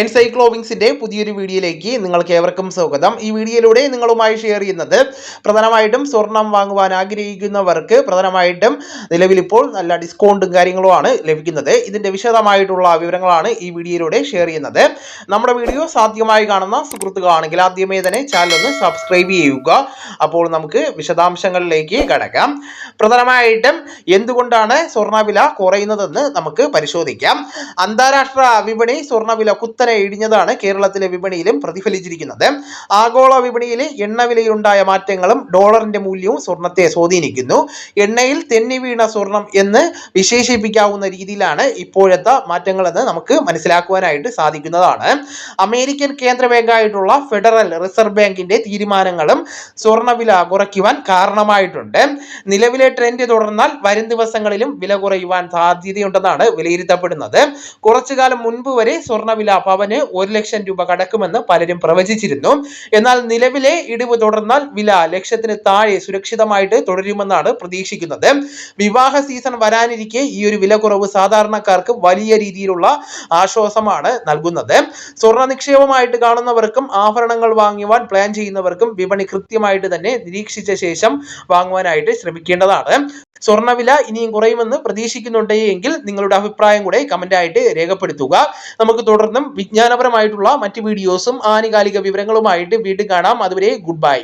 എൻസൈക്ലോവിങ്സിന്റെ പുതിയൊരു വീഡിയോയിലേക്ക് നിങ്ങൾക്ക് ഏവർക്കും സ്വാഗതം. ഈ വീഡിയോയിലൂടെ നിങ്ങളുമായി ഷെയർ ചെയ്യുന്നത് പ്രധാനമായിട്ടും സ്വർണം വാങ്ങുവാൻ ആഗ്രഹിക്കുന്നവർക്ക് പ്രധാനമായിട്ടും നിലവിലിപ്പോൾ നല്ല ഡിസ്കൗണ്ടും കാര്യങ്ങളുമാണ് ലഭിക്കുന്നത്. ഇതിന്റെ വിശദമായിട്ടുള്ള വിവരങ്ങളാണ് ഈ വീഡിയോയിലൂടെ ഷെയർ ചെയ്യുന്നത്. നമ്മുടെ വീഡിയോ സാധ്യമായി കാണുന്ന സുഹൃത്തുക്കളാണെങ്കിൽ ആദ്യമേ തന്നെ ചാനൽ ഒന്ന് സബ്സ്ക്രൈബ് ചെയ്യുക. അപ്പോൾ നമുക്ക് വിശദാംശങ്ങളിലേക്ക് കടക്കാം. പ്രധാനമായിട്ടും എന്തുകൊണ്ടാണ് സ്വർണ്ണവില കുറയുന്നതെന്ന് നമുക്ക് പരിശോധിക്കാം. അന്താരാഷ്ട്ര വിപണി സ്വർണ്ണവില കുത്തനെ ഇടിഞ്ഞതാണ് കേരളത്തിലെ വിപണിയിലും പ്രതിഫലിച്ചിരിക്കുന്നത്. ആഗോള വിപണിയിൽ എണ്ണവിലയിലുണ്ടായ മാറ്റങ്ങളും ഡോളറിന്റെ മൂല്യവും സ്വർണത്തെ സ്വാധീനിക്കുന്നു. എണ്ണയിൽ തെന്നി വീണ സ്വർണം എന്ന് വിശേഷിപ്പിക്കാവുന്ന രീതിയിലാണ് ഇപ്പോഴത്തെ മാറ്റങ്ങളെന്ന് നമുക്ക് മനസ്സിലാക്കുവാനായിട്ട് സാധിക്കുന്നതാണ്. അമേരിക്കൻ കേന്ദ്ര ബാങ്കായിട്ടുള്ള ഫെഡറൽ റിസർവ് ബാങ്കിന്റെ തീരുമാനങ്ങളും സ്വർണ്ണവില കുറയ്ക്കുവാൻ കാരണമായിട്ടുണ്ട്. നിലവിലെ ട്രെൻഡ് തുടർന്നാൽ വരും ദിവസങ്ങളിലും വില കുറയുവാൻ സാധ്യതയുണ്ടെന്നാണ് വിലയിരുത്തപ്പെടുന്നത്. കുറച്ചു കാലം മുൻപ് വരെ സ്വർണ്ണവില പവന് 1 ലക്ഷം രൂപ കടക്കുമെന്ന് പലരും പ്രവചിച്ചിരുന്നു. എന്നാൽ നിലവിലെ ഇടിവ് തുടർന്നാൽ വില ലക്ഷത്തിന് താഴെ സുരക്ഷിതമായിട്ട് തുടരുമെന്നാണ് പ്രതീക്ഷിക്കുന്നത്. വിവാഹ സീസൺ വരാനിരിക്കെ ഈ ഒരു വില കുറവ് സാധാരണക്കാർക്ക് വലിയ രീതിയിലുള്ള ആശ്വാസമാണ് നൽകുന്നത്. സ്വർണ്ണ നിക്ഷേപമായിട്ട് കാണുന്നവർക്കും ആഭരണങ്ങൾ വാങ്ങുവാൻ പ്ലാൻ ചെയ്യുന്നവർക്കും വിപണി കൃത്യമായിട്ട് തന്നെ നിരീക്ഷിച്ച ശേഷം വാങ്ങുവാനായിട്ട് ശ്രമിക്കേണ്ടതാണ്. സ്വർണ്ണവില ഇനിയും കുറയുമെന്ന് പ്രതീക്ഷിക്കുന്നുണ്ട് എങ്കിൽ നിങ്ങളുടെ അഭിപ്രായം കൂടെ കമന്റ് ആയിട്ട് രേഖപ്പെടുത്തുക. നമുക്ക് തുടർന്നും വിജ്ഞാനപരമായിട്ടുള്ള മറ്റ് വീഡിയോസും ആനുകാലിക വിവരങ്ങളുമായിട്ട് വീണ്ടും കാണാം. അതുവരെ ഗുഡ് ബൈ.